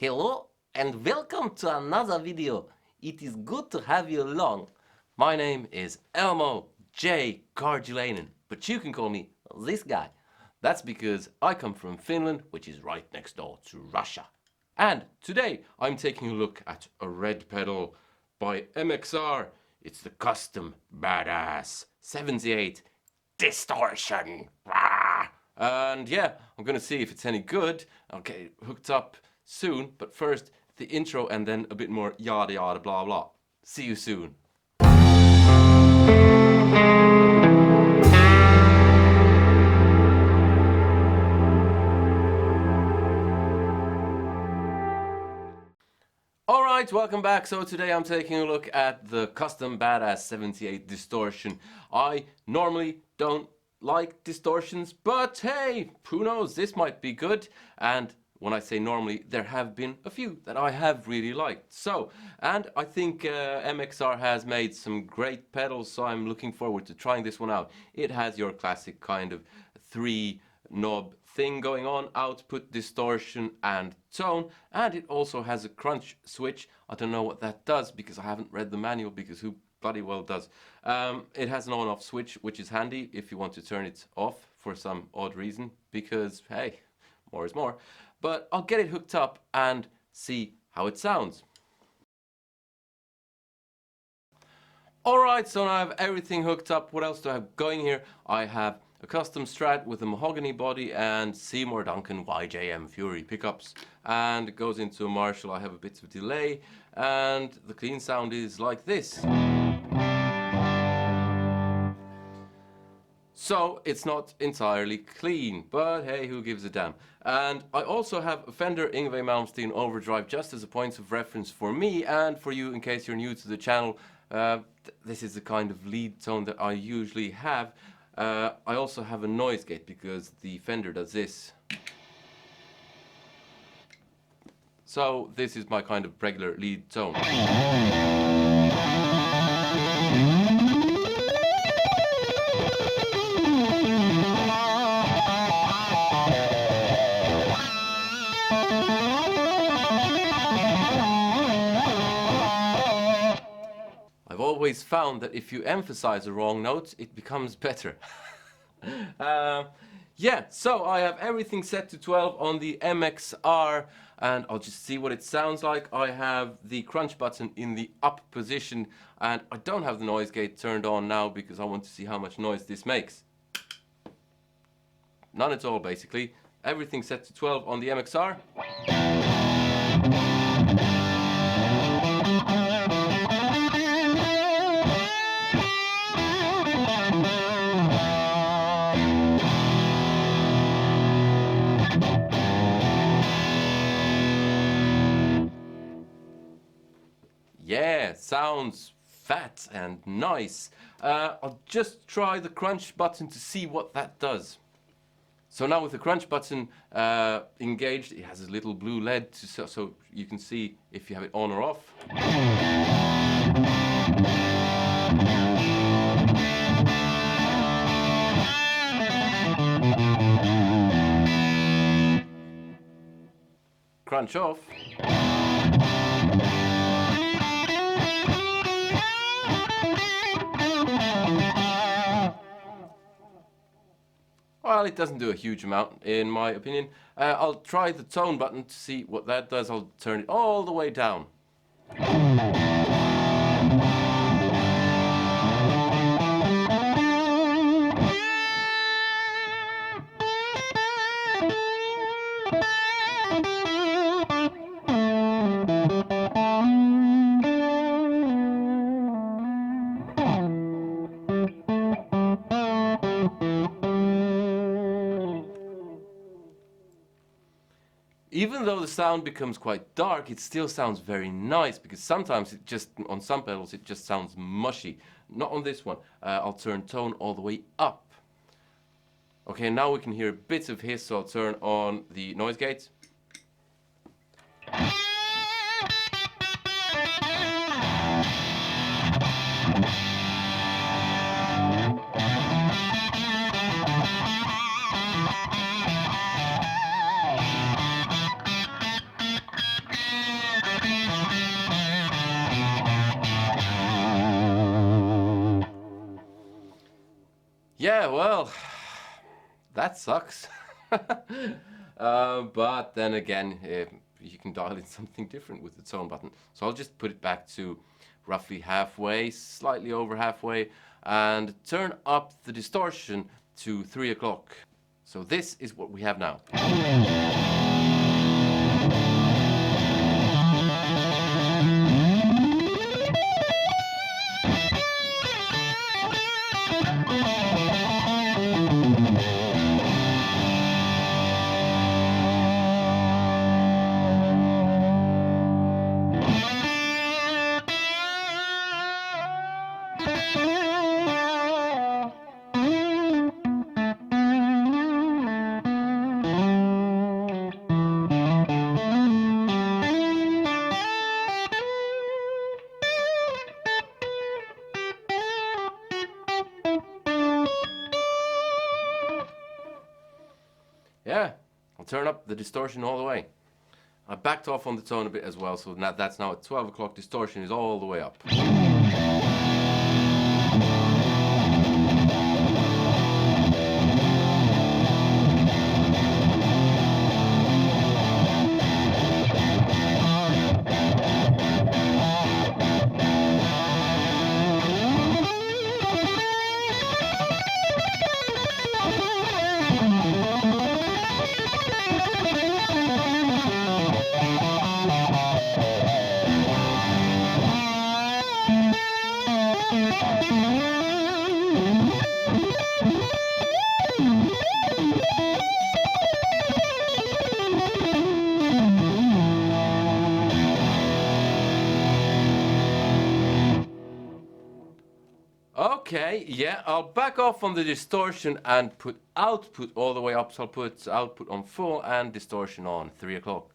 Hello and welcome to another video. It is good to have you along. My name is Elmo J. Karjulainen, but you can call me this guy. That's because I come from Finland, which is right next door to Russia. And today I'm taking a look at a red pedal by MXR. It's the Custom Badass 78 Distortion. And yeah, I'm gonna see if it's any good. I'll get it hooked up soon, but first the intro and then a bit more yada yada blah blah. See you soon. Alright, welcome back. So today I'm taking a look at the Custom Badass 78 Distortion. I normally don't like distortions, but hey, who knows, this might be good. And when I say normally, there have been a few that I have really liked. So, and I think MXR has made some great pedals, so I'm looking forward to trying this one out. It has your classic kind of 3-knob thing going on: output, distortion and tone, and it also has a crunch switch. I don't know what that does because I haven't read the manual, because who bloody well does. It has an on-off switch, which is handy if you want to turn it off for some odd reason, because hey, more is more. But I'll get it hooked up and see how it sounds. Alright, so now I have everything hooked up. What else do I have going here? I have a custom Strat with a mahogany body and Seymour Duncan YJM Fury pickups. And it goes into a Marshall. I have a bit of delay, and the clean sound is like this. So it's not entirely clean, but hey, who gives a damn. And I also have a Fender Yngwie Malmsteen Overdrive just as a point of reference for me and for you in case you're new to the channel. This is the kind of lead tone that I usually have. I also have a noise gate because the Fender does this. So this is my kind of regular lead tone. I've always found that if you emphasize a wrong note, it becomes better. Yeah, so I have everything set to 12 on the MXR, and I'll just see what it sounds like. I have the crunch button in the up position, and I don't have the noise gate turned on now because I want to see how much noise this makes. None at all, basically. Everything set to 12 on the MXR. Yeah, sounds fat and nice. I'll just try the crunch button to see what that does. So now with the crunch button engaged, it has a little blue LED so you can see if you have it on or off. Crunch off. Well, it doesn't do a huge amount, in my opinion. I'll try the tone button to see what that does. I'll turn it all the way down. Even though the sound becomes quite dark, it still sounds very nice, because sometimes it just, on some pedals, it just sounds mushy. Not on this one. I'll turn tone all the way up. Okay, now we can hear bits of hiss, so I'll turn on the noise gate. Yeah, well, that sucks. But then again, you can dial in something different with the tone button. So I'll just put it back to roughly halfway, slightly over halfway, and turn up the distortion to 3 o'clock. So this is what we have now. Yeah, I'll turn up the distortion all the way. I backed off on the tone a bit as well, so now that's now at 12 o'clock, distortion is all the way up. Okay, yeah, I'll back off on the distortion and put output all the way up. So I'll put output on full and distortion on 3 o'clock.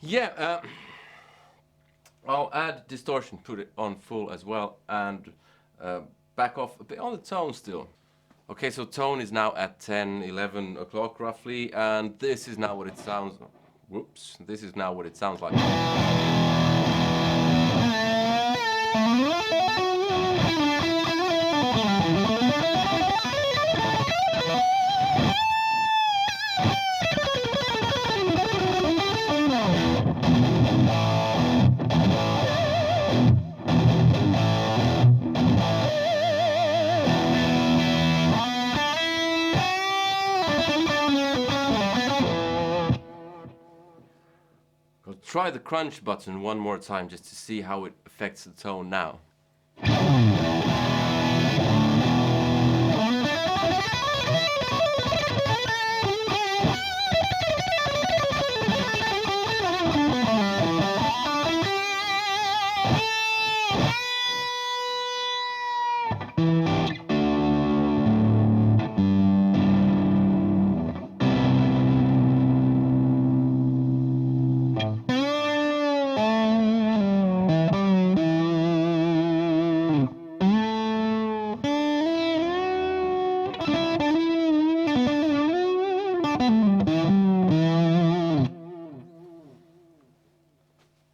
Yeah, I'll add distortion, put it on full as well, and back off a bit on the tone still. Okay, so tone is now at 10, 11 o'clock roughly, and this is now what it sounds. Whoops, this is now what it sounds like. I'll try the crunch button one more time just to see how it affects the tone now.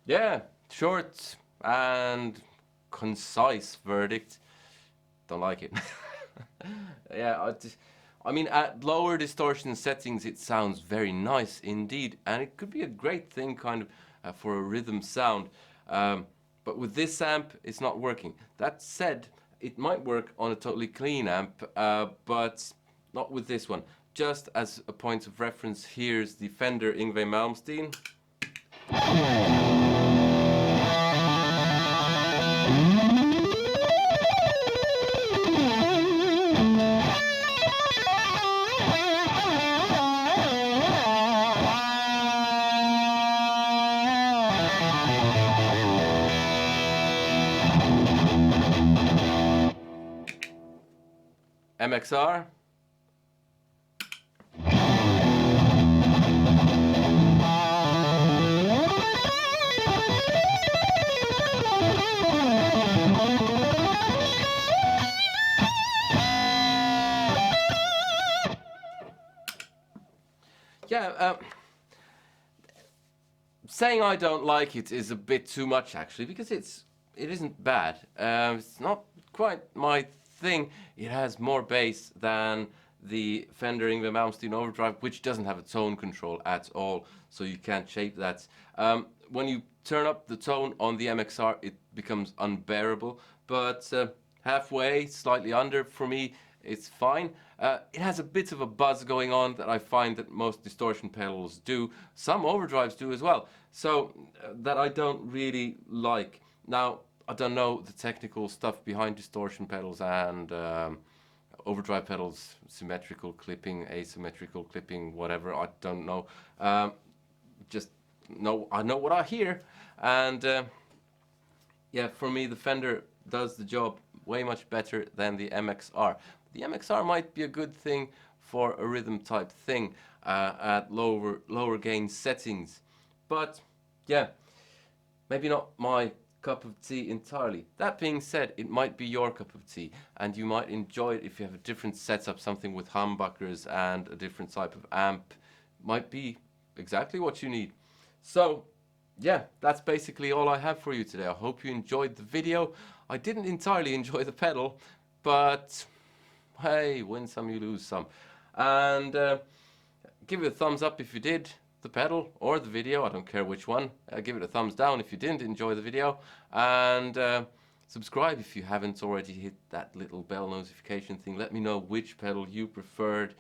Yeah, short and concise verdict. Don't like it. Yeah, I mean, at lower distortion settings, it sounds very nice indeed, and it could be a great thing kind of for a rhythm sound. But with this amp, it's not working. That said, it might work on a totally clean amp, but not with this one. Just as a point of reference, here's the Fender Yngwie Malmsteen. MXR saying I don't like it is a bit too much actually, because it isn't bad. It's not quite my thing. It has more bass than the Fender Yngwie Malmsteen Overdrive, which doesn't have a tone control at all, so you can't shape that. When you turn up the tone on the MXR, it becomes unbearable, but halfway, slightly under, for me, it's fine. It has a bit of a buzz going on that I find that most distortion pedals do. Some overdrives do as well, so that I don't really like. Now, I don't know the technical stuff behind distortion pedals and overdrive pedals, symmetrical clipping, asymmetrical clipping, whatever, I don't know. Just know, I know what I hear, and yeah, for me the Fender does the job way much better than the MXR. The MXR might be a good thing for a rhythm type thing at lower gain settings, but yeah, maybe not my cup of tea entirely. That being said, it might be your cup of tea, and you might enjoy it if you have a different setup, something with humbuckers and a different type of amp. Might be exactly what you need. So yeah, that's basically all I have for you today. I hope you enjoyed the video. I didn't entirely enjoy the pedal, but hey, win some, you lose some. And give it a thumbs up if you did the pedal or the video, I don't care which one. Give it a thumbs down if you didn't enjoy the video, and subscribe if you haven't already. Hit that little bell notification thing. Let me know which pedal you preferred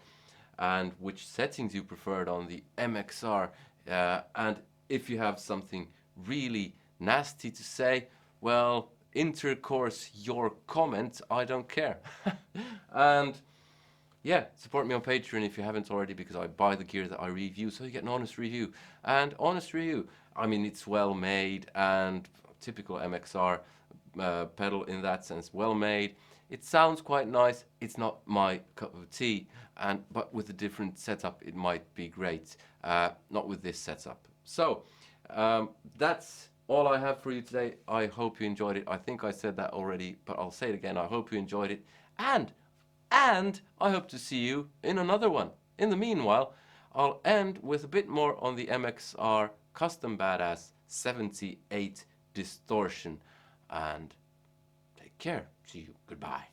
and which settings you preferred on the MXR, and if you have something really nasty to say, well, intercourse your comment, I don't care. And yeah, support me on Patreon if you haven't already, because I buy the gear that I review, so you get an honest review. And honest review, I mean, it's well made, and typical MXR pedal in that sense, well made. It sounds quite nice. It's not my cup of tea, but with a different setup, it might be great. Not with this setup. So that's all I have for you today. I hope you enjoyed it. I think I said that already, but I'll say it again. I hope you enjoyed it, and I hope to see you in another one. In the meanwhile, I'll end with a bit more on the MXR Custom Badass 78 Distortion. And take care. See you. Goodbye.